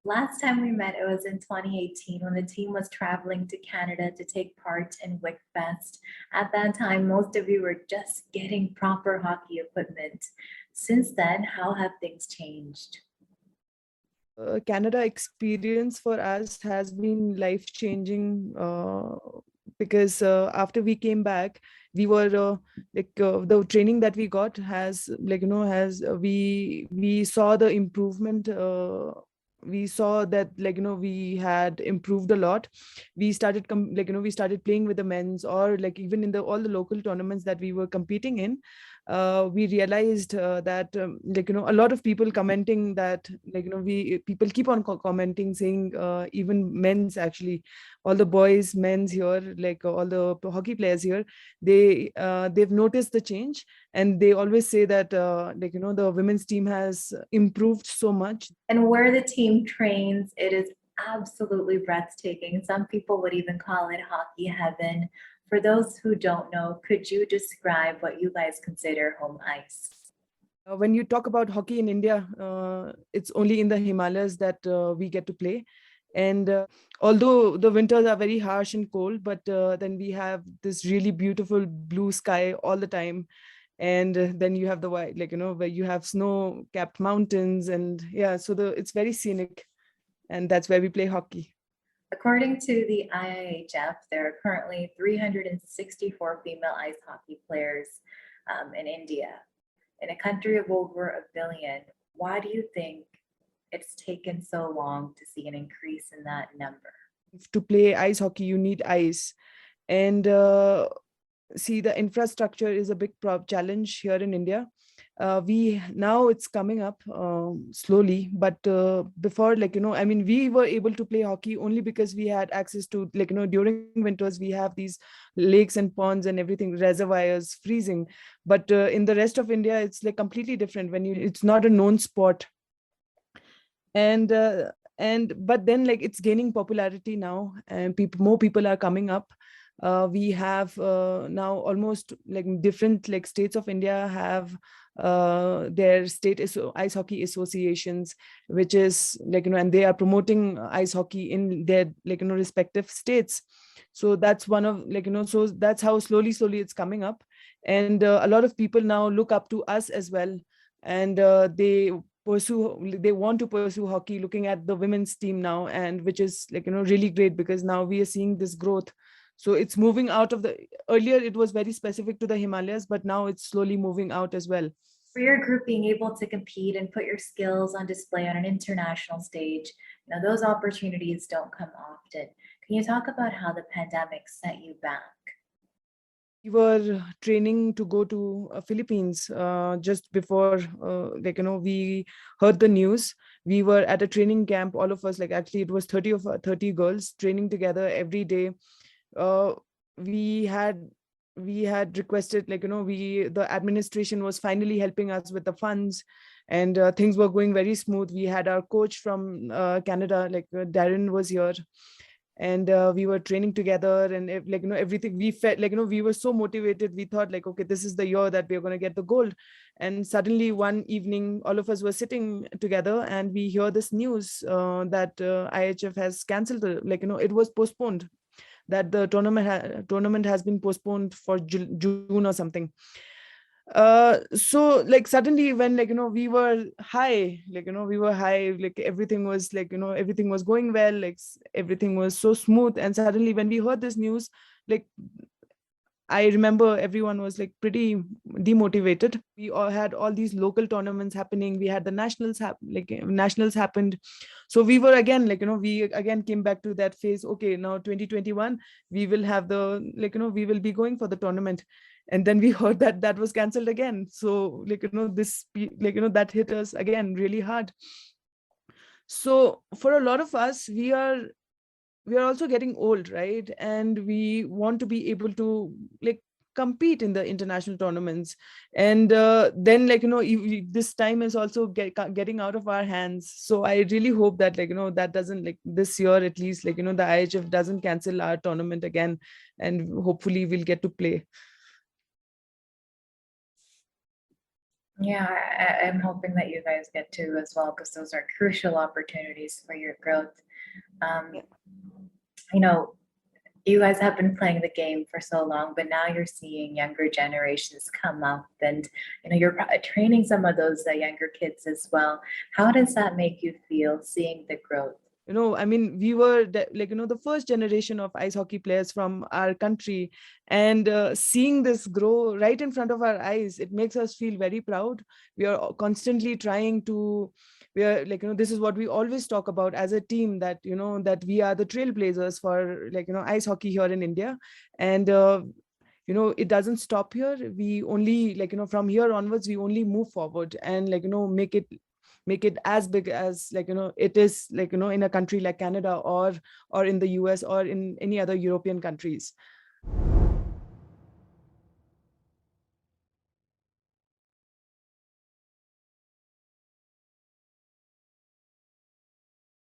Last time we met, it was in 2018 when the team was traveling to Canada to take part in WICFest. At that time, most of you were just getting proper hockey equipment. Since then, how have things changed? Canada experience for us has been life changing, because after we came back, we were the training that we got has we saw the improvement. We saw that we had improved a lot. We started we started playing with the men's, or like even in the all the local tournaments that we were competing in. We realized that a lot of people commenting that we people keep on commenting, saying even men's, actually all the boys men's here, all the hockey players here, they've noticed the change, and they always say that the women's team has improved so much. And where the team trains, it is absolutely breathtaking. Some people would even call it hockey heaven. For those who don't know, could you describe what you guys consider home ice? When you talk about hockey in India, it's only in the Himalayas that we get to play. And although the winters are very harsh and cold, but then we have this really beautiful blue sky all the time. And then you have the white, where you have snow-capped mountains, and yeah, so it's very scenic, and that's where we play hockey. According to the IIHF, there are currently 364 female ice hockey players in India. In a country of over a billion, why do you think it's taken so long to see an increase in that number? To play ice hockey, you need ice. And see, the infrastructure is a big challenge here in India. We now it's coming up slowly, but before, I mean, we were able to play hockey only because we had access to, during winters we have these lakes and ponds and everything, reservoirs freezing. But in the rest of India, it's like completely different. It's not a known sport. And but then, it's gaining popularity now, and more people are coming up. We have now almost different states of India have their state ice hockey associations, which is and they are promoting ice hockey in their respective states. So that's one of so that's how slowly it's coming up. And a lot of people now look up to us as well, and they want to pursue hockey, looking at the women's team now, and which is really great, because now we are seeing this growth. So it's moving out of the, earlier it was very specific to the Himalayas, but now it's slowly moving out as well. For your group being able to compete and put your skills on display on an international stage, those opportunities don't come often. Can you talk about how the pandemic set you back? We were training to go to Philippines just before we heard the news. We were at a training camp, all of us, actually it was 30 girls training together every day. uh, we had we had requested, the administration was finally helping us with the funds, and things were going very smooth. We had our coach from Canada, Darren was here, and we were training together, and everything, we felt we were so motivated. We thought okay, this is the year that we're going to get the gold. And suddenly one evening, all of us were sitting together, and we hear this news that IHF has cancelled it was postponed, that the tournament has been postponed for June or something. So suddenly, when we were high, we were high, everything was everything was going well, everything was so smooth. And suddenly when we heard this news, like I remember everyone was pretty demotivated. We all had all these local tournaments happening. We had the nationals happened. So we were again we again came back to that phase. Okay, now 2021, we will have the we will be going for the tournament. And then we heard that that was cancelled again. So this that hit us again really hard. So for a lot of us, we are also getting old, right? And we want to be able to compete in the international tournaments. And then this time is also getting out of our hands. So I really hope that that doesn't this year at least the IHF doesn't cancel our tournament again, and hopefully we'll get to play. Yeah, I'm hoping that you guys get to as well, because those are crucial opportunities for your growth. Um, Yeah. you know, you guys have been playing the game for so long, but now you're seeing younger generations come up, and you're training some of those younger kids as well. How does that make you feel, seeing the growth? I mean, we were the first generation of ice hockey players from our country, and seeing this grow right in front of our eyes, it makes us feel very proud. We are constantly trying to, we are this is what we always talk about as a team, that that we are the trailblazers for ice hockey here in India. And it doesn't stop here. We only from here onwards we only move forward and make it as big as it is in a country like Canada, or in the US, or in any other European countries.